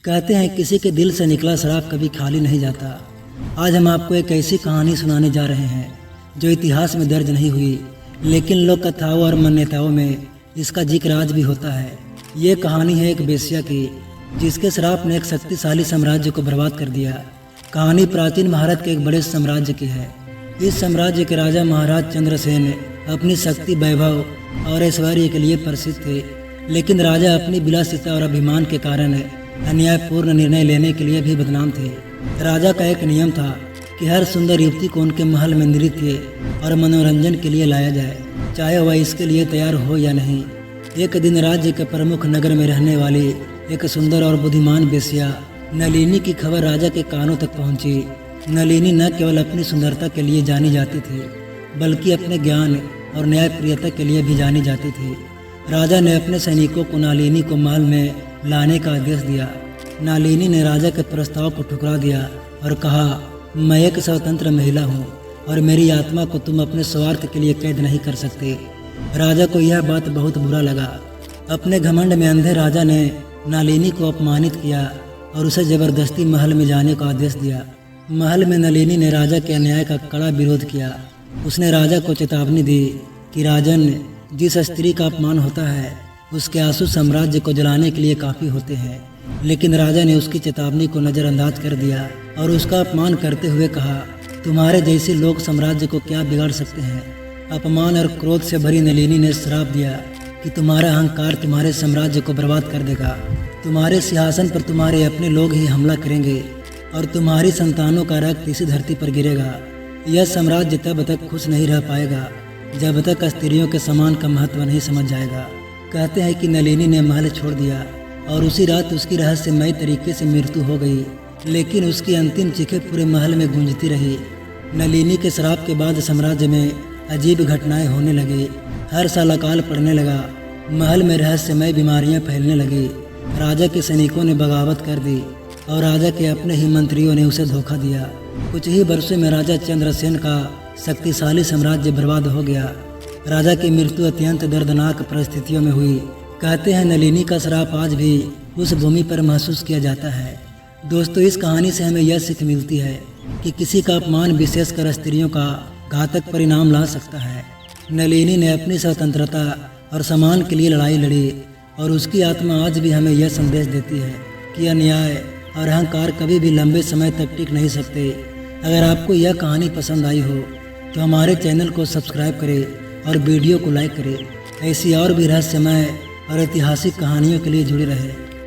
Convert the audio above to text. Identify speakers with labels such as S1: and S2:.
S1: कहते हैं किसी के दिल से निकला शराब कभी खाली नहीं जाता। आज हम आपको एक ऐसी कहानी सुनाने जा रहे हैं जो इतिहास में दर्ज नहीं हुई, लेकिन लोक कथाओं और मान्यताओं में इसका जिक्र आज भी होता है। ये कहानी है एक वेश्या की, जिसके श्राप ने एक शक्तिशाली साम्राज्य को बर्बाद कर दिया। कहानी प्राचीन भारत के एक बड़े साम्राज्य की है। इस साम्राज्य के राजा महाराज चंद्रसेन अपनी शक्ति, वैभव और ऐश्वर्य के लिए प्रसिद्ध थे, लेकिन राजा अपनी विलासिता और अभिमान के कारण अन्यायपूर्ण निर्णय लेने के लिए भी बदनाम थे। राजा का एक नियम था कि हर सुंदर युवती को उनके महल में नृत्य और मनोरंजन के लिए लाया जाए, चाहे वह इसके लिए तैयार हो या नहीं। एक दिन राज्य के प्रमुख नगर में रहने वाली एक सुंदर और बुद्धिमान वेश्या नलिनी की खबर राजा के कानों तक पहुंची। नलिनी न केवल अपनी सुंदरता के लिए जानी जाती थी, बल्कि अपने ज्ञान और न्यायप्रियता के लिए भी जानी जाती थी। राजा ने अपने सैनिकों को नलिनी को महल में लाने का आदेश दिया। नलिनी ने राजा के प्रस्ताव को ठुकरा दिया और कहा, मैं एक स्वतंत्र महिला हूँ और मेरी आत्मा को तुम अपने स्वार्थ के लिए कैद नहीं कर सकते। राजा को यह बात बहुत बुरा लगा। अपने घमंड में अंधे राजा ने नलिनी को अपमानित किया और उसे जबरदस्ती महल में जाने का आदेश दिया। महल में नलिनी ने राजा के अन्याय का कड़ा विरोध किया। उसने राजा को चेतावनी दी कि राजन, जिस स्त्री का अपमान होता है उसके आंसू साम्राज्य को जलाने के लिए काफ़ी होते हैं। लेकिन राजा ने उसकी चेतावनी को नज़रअंदाज कर दिया और उसका अपमान करते हुए कहा, तुम्हारे जैसे लोग साम्राज्य को क्या बिगाड़ सकते हैं। अपमान और क्रोध से भरी नलिनी ने श्राप दिया कि तुम्हारा अहंकार तुम्हारे साम्राज्य को बर्बाद कर देगा। तुम्हारे सिंहासन पर तुम्हारे अपने लोग ही हमला करेंगे और तुम्हारी संतानों का रक्त इसी धरती पर गिरेगा। यह साम्राज्य तब तक खुश नहीं रह पाएगा जब तक स्त्रियों के सम्मान का महत्व नहीं समझ जाएगा। कहते हैं कि नलिनी ने महल छोड़ दिया और उसी रात उसकी रहस्यमय तरीके से मृत्यु हो गई, लेकिन उसकी अंतिम चीखें पूरे महल में गूंजती रही। नलिनी के श्राप के बाद साम्राज्य में अजीब घटनाएं होने लगी। हर साल अकाल पड़ने लगा, महल में रहस्यमय बीमारियां फैलने लगी। राजा के सैनिकों ने बगावत कर दी और राजा के अपने ही मंत्रियों ने उसे धोखा दिया। कुछ ही वर्षों में राजा चंद्रसेन का शक्तिशाली साम्राज्य बर्बाद हो गया। राजा की मृत्यु अत्यंत दर्दनाक परिस्थितियों में हुई। कहते हैं नलिनी का श्राप आज भी उस भूमि पर महसूस किया जाता है। दोस्तों, इस कहानी से हमें यह सीख मिलती है कि किसी का अपमान विशेषकर स्त्रियों का घातक परिणाम ला सकता है। नलिनी ने अपनी स्वतंत्रता और सम्मान के लिए लड़ाई लड़ी और उसकी आत्मा आज भी हमें यह संदेश देती है कि अन्याय और अहंकार कभी भी लंबे समय तक टिक नहीं सकते। अगर आपको यह कहानी पसंद आई हो तो हमारे चैनल को सब्सक्राइब करें और वीडियो को लाइक करें। ऐसी और भी रहस्यमय और ऐतिहासिक कहानियों के लिए जुड़े रहें।